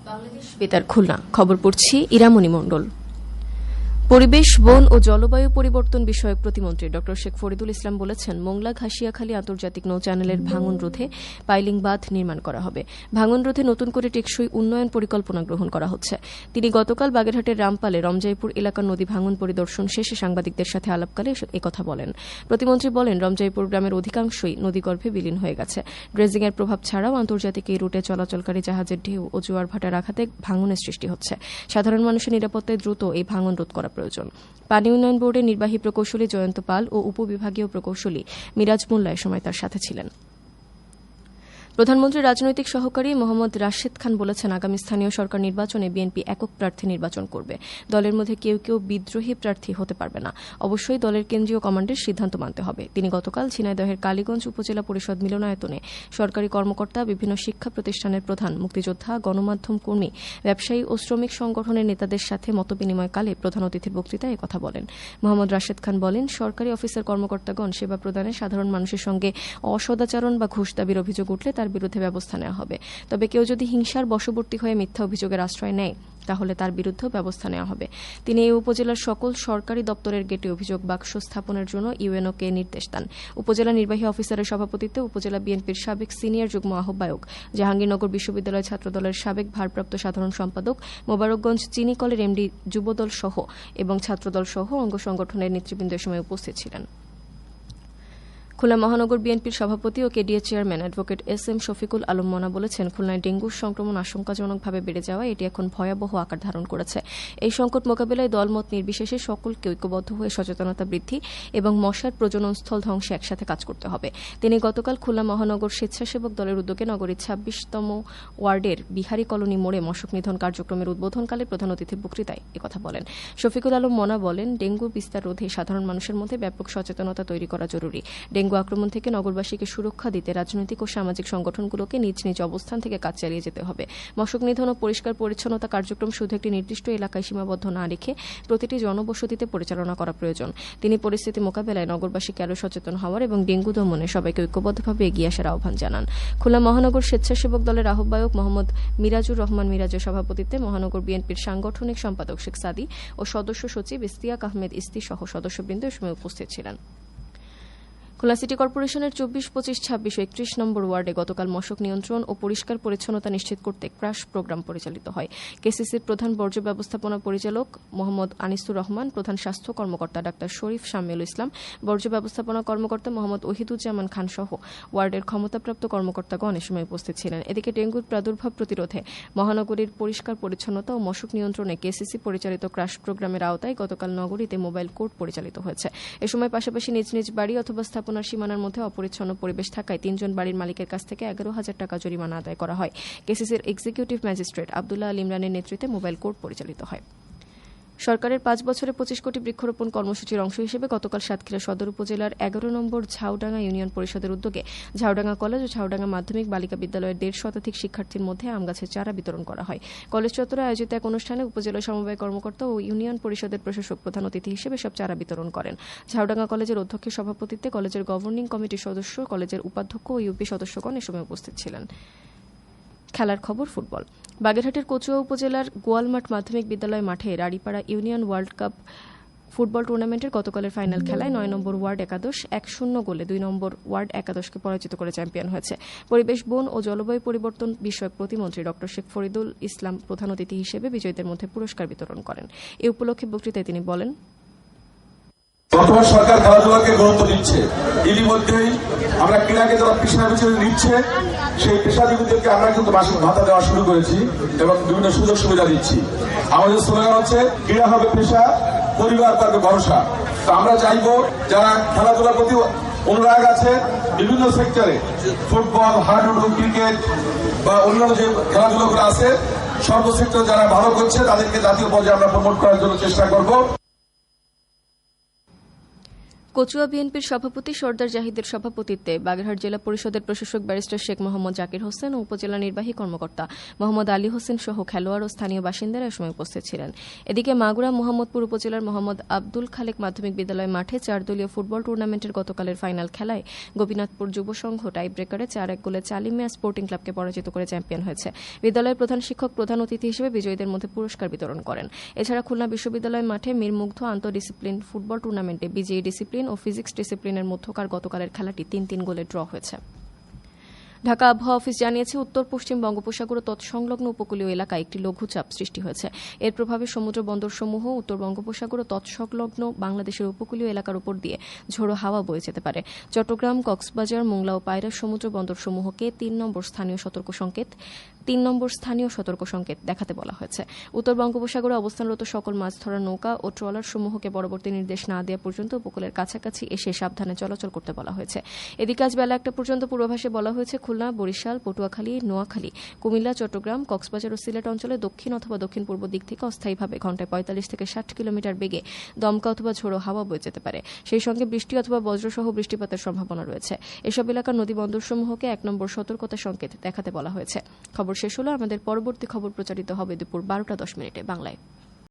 বাংলাদেশ বেতার খুলনা খবর পড়ছি ইরামণি মণ্ডল। পরিবেশ, বন ও জলবায়ু পরিবর্তন বিষয়ক প্রতিমন্ত্রী ড শেখ ফরিদুল ইসলাম বলেছেন, মোংলা ঘাসিয়াখালী আন্তর্জাতিক নৌচ্যানেলের ভাঙন রোধে পাইলিং বাঁধ নির্মাণ করা হবে। ভাঙন রোধে নতুন করে টেকসই উন্নয়ন পরিকল্পনা গ্রহণ করা হচ্ছে। তিনি গতকাল বাগেরহাটের রামপালে রমজাইপুর এলাকার নদী ভাঙন পরিদর্শন শেষে সাংবাদিকদের সাথে আলাপকালে একথা বলেন। প্রতিমন্ত্রী বলেন, রমজাইপুর গ্রামের অধিকাংশই নদীগর্ভে বিলীন হয়ে গেছে। ড্রেজিংয়ের প্রভাব ছাড়াও আন্তর্জাতিক এই রুটে চলাচলকারী জাহাজের ঢেউ ও জোয়ার ভাটার আঘাতে ভাঙনের সৃষ্টি হচ্ছে। সাধারণ মানুষের নিরাপত্তায় দ্রুত এই ভাঙন রোধ করা প্রয়োজন। পানি উন্নয়ন বোর্ডের নির্বাহী প্রকৌশলী জয়ন্ত পাল ও উপবিভাগীয় প্রকৌশলী মিরাজ মোল্লা এ সময় তার সাথে ছিলেন। প্রধানমন্ত্রীর রাজনৈতিক সহকারী মোহাম্মদ রাশেদ খান বলেছেন, আগামী স্থানীয় সরকার নির্বাচনে বিএনপি একক প্রার্থী নির্বাচন করবে। দলের মধ্যে কেউ কেউ বিদ্রোহী প্রার্থী হতে পারবে না। অবশ্যই দলের কেন্দ্রীয় কমান্ডের সিদ্ধান্ত মানতে হবে। তিনি গতকাল ঝিনাইদহের কালীগঞ্জ উপজেলা পরিষদ মিলনায়তনে সরকারি কর্মকর্তা, বিভিন্ন শিক্ষা প্রতিষ্ঠানের প্রধান, মুক্তিযোদ্ধা, গণমাধ্যম কর্মী, ব্যবসায়ী ও শ্রমিক সংগঠনের নেতাদের সাথে মতবিনিময়কালে প্রধান অতিথির বক্তৃতায় একথা বলেন। মোহাম্মদ রাশেদ খান বলেন, সরকারি অফিসের কর্মকর্তাগণ সেবা প্রদানে সাধারণ মানুষের সঙ্গে অসদাচরণ বা ঘুষ দাবির অভিযোগ উঠলে তার বিরুদ্ধে ব্যবস্থা নেওয়া হবে। তবে কেউ যদি হিংসার বশবর্তী হয়ে মিথ্যা অভিযোগের আশ্রয় নেয় তাহলে তার বিরুদ্ধেও ব্যবস্থা নেওয়া হবে। তিনি এই উপজেলার সকল সরকারি দপ্তরের গেটে অভিযোগ বাক্স স্থাপনের জন্য ইউএনওকে নির্দেশ দেন। উপজেলা নির্বাহী অফিসারের সভাপতিত্বে উপজেলা বিএনপির সাবেক সিনিয়র যুগ্ম আহ্বায়ক, জাহাঙ্গীরনগর বিশ্ববিদ্যালয় ছাত্রদলের সাবেক ভারপ্রাপ্ত সাধারণ সম্পাদক, মোবারকগঞ্জ চিনিকলের এমডি যুবদল সহ এবং ছাত্রদল সহ অঙ্গ সংগঠনের নেতৃবৃন্দ এ সময় উপস্থিত ছিলেন। খুলনা মহানগর বিএনপির সভাপতি ও KDA chairman advocate S M Shafiqul Alam Mona বলেছেন, খুলনায় ডেঙ্গুর সংক্রমণ আশঙ্কাজনকভাবে বেড়ে যাওয়ায় এটি এখন ভয়াবহ আকার ধারণ করেছে। এই সংকট মোকাবিলায় দলমত নির্বিশেষে সকলকে ঐক্যবদ্ধ হয়ে সচেতনতা বৃদ্ধি এবং মশার প্রজননস্থল ধ্বংসে একসাথে কাজ করতে হবে। তিনি গতকাল খুলনা মহানগর স্বেচ্ছাসেবক দলের উদ্যোগে নগরীর ২৬তম ওয়ার্ডের বিহারী কলোনি মোড়ে মশক নিধন কার্যক্রমের উদ্বোধনকালে প্রধান অতিথির বক্তৃতায় একথা বলেন। শফিকুল আলম মনা বলেন, ডেঙ্গু বিস্তার রোধে সাধারণ মানুষের মধ্যে ব্যাপক সচেতনতা তৈরি করা জরুরি। ডেঙ্গু আক্রমণ থেকে নগরবাসীকে সুরক্ষা দিতে রাজনৈতিক ও সামাজিক সংগঠনগুলোকে নিজ নিজ অবস্থান থেকে কাজ চালিয়ে যেতে হবে। মশক নিধন ও পরিষ্কার পরিচ্ছন্নতা কার্যক্রম শুধু একটি নির্দিষ্ট এলাকায় সীমাবদ্ধ না রেখে প্রতিটি জনবসতিতে পরিচালনা করা প্রয়োজন। তিনি পরিস্থিতি মোকাবেলায় নগরবাসীকে আরও সচেতন হওয়ার এবং ডেঙ্গু দমনে সবাইকে ঐক্যবদ্ধভাবে এগিয়ে আসার আহ্বান জানান। খুলনা মহানগর স্বেচ্ছাসেবক দলের আহ্বায়ক মোহাম্মদ মিরাজুর রহমান মিরাজের সভাপতিত্বে মহানগর বিএনপির সাংগঠনিক সম্পাদক শেখ সাদি ও সদস্য সচিব ইস্তিয়াক আহমেদ ইস্তি সহ সদস্যবৃন্দ এ সময় উপস্থিত ছিলেন। খুলনা সিটি কর্পোরেশনের ২৪, ২৫, ২৬ ও ৩১ নম্বর ওয়ার্ডে গতকাল মশক নিয়ন্ত্রণ ও পরিষ্কার পরিচ্ছন্নতা নিশ্চিত করতে ক্রাশ প্রোগ্রাম পরিচালিত হয়। কেসিসির প্রধান বর্জ্য ব্যবস্থাপনা পরিচালক মোহাম্মদ আনিসুর রহমান, প্রধান স্বাস্থ্য কর্মকর্তা ডাক্তার শরীফ শামিউল ইসলাম, বর্জ্য ব্যবস্থাপনা কর্মকর্তা মোহাম্মদ ওহিদুজ্জামান খান সহ ওয়ার্ডের ক্ষমতাপ্রাপ্ত কর্মকর্তাগণ এ সময় উপস্থিত ছিলেন। এদিকে ডেঙ্গুর প্রাদুর্ভাব প্রতিরোধে মহানগরীর পরিষ্কার পরিচ্ছন্নতা ও মশক নিয়ন্ত্রণে কেসিসি পরিচালিত ক্রাশ প্রোগ্রামের আওতায় গতকাল নগরীতে মোবাইল কোর্ট পরিচালিত হয়েছে। এ সময় পাশাপাশি নিজ নিজ বাড়ি অথবা স্থাপনার সীমানার মধ্যে অপরিচ্ছন্ন পরিবেশ থাকায় ৩ জন বাড়ির মালিকের কাছ থেকে ১১,০০০ টাকা জরিমানা আদায় করা হয়। কেসিসির এক্সিকিউটিভ ম্যাজিস্ট্রেট আব্দুল্লাহ আল ইমরানের নেতৃত্বে মোবাইল কোর্ট পরিচালিত হয়। সরকারের ৫ বছরে ২৫ কোটি বৃক্ষরোপণ কর্মসূচির অংশ হিসেবে গতকাল সাতক্ষীরা সদর উপজেলার ১১ নম্বর ঝাউডাঙ্গা ইউনিয়ন পরিষদের উদ্যোগে ঝাউডাঙ্গা কলেজ ও ঝাউডাঙ্গা মাধ্যমিক বালিকা বিদ্যালয়ের ১৫০ শতাধিক শিক্ষার্থীর মধ্যে আম গাছের চারা বিতরণ করা হয়। কলেজ চত্বরে আয়োজিত এক অনুষ্ঠানে উপজেলা সমবায় কর্মকর্তা ও ইউনিয়ন পরিষদের প্রশাসক প্রধান অতিথি হিসেবে সব চারা বিতরণ করেন। ঝাউডাঙ্গা কলেজের অধ্যক্ষের সভাপতিত্বে কলেজের গভর্নিং কমিটির সদস্য, কলেজের উপাধ্যক্ষ ও ইউপি সদস্যগণ এ সময় উপস্থিত ছিলেন। খেলার খবর ফুটবল। বাগেরহাটের কচুয়া উপজেলার গোয়ালমাঠ মাধ্যমিক বিদ্যালয় মাঠে রাড়িপাড়া ইউনিয়ন ওয়ার্ল্ড কাপ ফুটবল টুর্নামেন্টের গতকালের ফাইনাল খেলায় ৯ নম্বর ওয়ার্ড একাদশ ১-০ গোলে ২ নম্বর ওয়ার্ড একাদশকে পরাজিত করে চ্যাম্পিয়ন হয়েছে। পরিবেশ, বন ও জলবায়ু পরিবর্তন বিষয়ক প্রতিমন্ত্রী ড শেখ ফরিদুল ইসলাম প্রধান অতিথি হিসেবে বিজয়ীদের মধ্যে পুরস্কার বিতরণ করেন। এ উপলক্ষে বক্তৃতায় তিনি বলেন, বর্তমান সরকার খেলাধুলাকে গুরুত্ব দিচ্ছে। ইতিমধ্যেই আমরা ক্রীড়াকে যারা পেশা হিসেবে নিচ্ছে সেই পেশাজীবীদেরকে আমরা কিন্তু মাসিক ভাতা দেওয়া শুরু করেছি এবং বিভিন্ন সুযোগ সুবিধা দিচ্ছি। আমাদের স্লোগান হচ্ছে, ক্রীড়া হবে পেশা, পরিবার পাবে ভরসা। তো আমরা চাইবো যারা খেলাধুলার প্রতি অনুরাগ আছে বিভিন্ন সেক্টরে, ফুটবল, হাডুডু, ক্রিকেট বা অন্যান্য যে খেলাধুলাগুলো আছে, সর্বসেক্টর যারা ভালো করছে তাদেরকে জাতীয় পর্যায়ে আমরা প্রমোট করার জন্য চেষ্টা করব। কচুয়া বিএনপির সভাপতি সর্দার জাহিদের সভাপতিত্বে বাগেরহাট জেলা পরিষদের প্রশাসক ব্যারিস্টার শেখ মোহাম্মদ জাকির হোসেন ও উপজেলা নির্বাহী কর্মকর্তা মোহাম্মদ আলী হোসেন সহ খেলোয়াড় ও স্থানীয় বাসিন্দারা এ সময় উপস্থিত ছিলেন। এদিকে মাগুরা মোহাম্মদপুর উপজেলার মোহাম্মদ আব্দুল খালেক মাধ্যমিক বিদ্যালয় মাঠে 4 দলীয় ফুটবল টুর্নামেন্টের গতকালের ফাইনাল খেলায় গোপীনাথপুর যুব সংঘ টাই ব্রেকারে 4-1 গোলে চালিমিয়া স্পোর্টিং ক্লাবকে পরাজিত করে চ্যাম্পিয়ন হয়েছে। বিদ্যালয়ের প্রধান শিক্ষক প্রধান অতিথি হিসেবে বিজয়ীদের মধ্যে পুরস্কার বিতরণ করেন। এছাড়া খুলনা বিশ্ববিদ্যালয় মাঠে মীর মুগ্ধ আন্তঃডিসিপ্লিন ফুটবল টুর্নামেন্টে বিজেই ডিসিপ্লিন ও ফিজিক্স ডিসিপ্লিনের মধ্যকার গতকালের খেলাটি 3-3 গোলে ড্র হয়েছে। ঢাকা আবহাওয়া অফিস জানিয়েছে, উত্তর পশ্চিম বঙ্গোপসাগর ও তৎসংলগ্ন উপকূলীয় এলাকায় একটি লঘুচাপ সৃষ্টি হয়েছে। এর প্রভাবে সমুদ্র বন্দরসমূহ উত্তর বঙ্গোপসাগর ও তৎসংলগ্ন বাংলাদেশের উপকূলীয় এলাকার উপর দিয়ে ঝোড়ো হাওয়া বয়ে যেতে পারে। চট্টগ্রাম, কক্সবাজার, মোংলা ও পায়রা সমুদ্র বন্দরসমূহকে 3 নম্বর স্থানীয় সতর্ক সংকেত দেখাতে বলা হয়েছে। উত্তর বঙ্গোপসাগরে অবস্থানরত সকল মাছ ধরার নৌকা ও ট্রলার সমূহকে পরবর্তী নির্দেশ না দেওয়া পর্যন্ত উপকূলের কাছাকাছি এসে সাবধানে চলাচল করতে বলা হয়েছে। এদিকে আজ বেলা 1টা পর্যন্ত পূর্বাভাসে বলা হয়েছে, খুলনা, বরিশাল, পটুয়াখালী, নোয়াখালী, কুমিল্লা, চট্টগ্রাম, কক্সবাজার ও সিলেট অঞ্চলে দক্ষিণ অথবা দক্ষিণ পূর্ব দিক থেকে অস্থায়ীভাবে ঘণ্টায় 45 থেকে 60 কিলোমিটার বেগে দমকা অথবা ঝোড়ো হাওয়া বয়ে যেতে পারে। সেই সঙ্গে বৃষ্টি অথবা বজ্রসহ বৃষ্টিপাতের সম্ভাবনা রয়েছে। এসব এলাকার নদী বন্দরসমূহকে 1 নম্বর সতর্কতা সংকেত দেখাতে বলা হয়েছে। খবর শেষ হলো। আমাদের পরবর্তী খবর প্রচারিত হবে দুপুর 12টা 10 মিনিটে বাংলায়।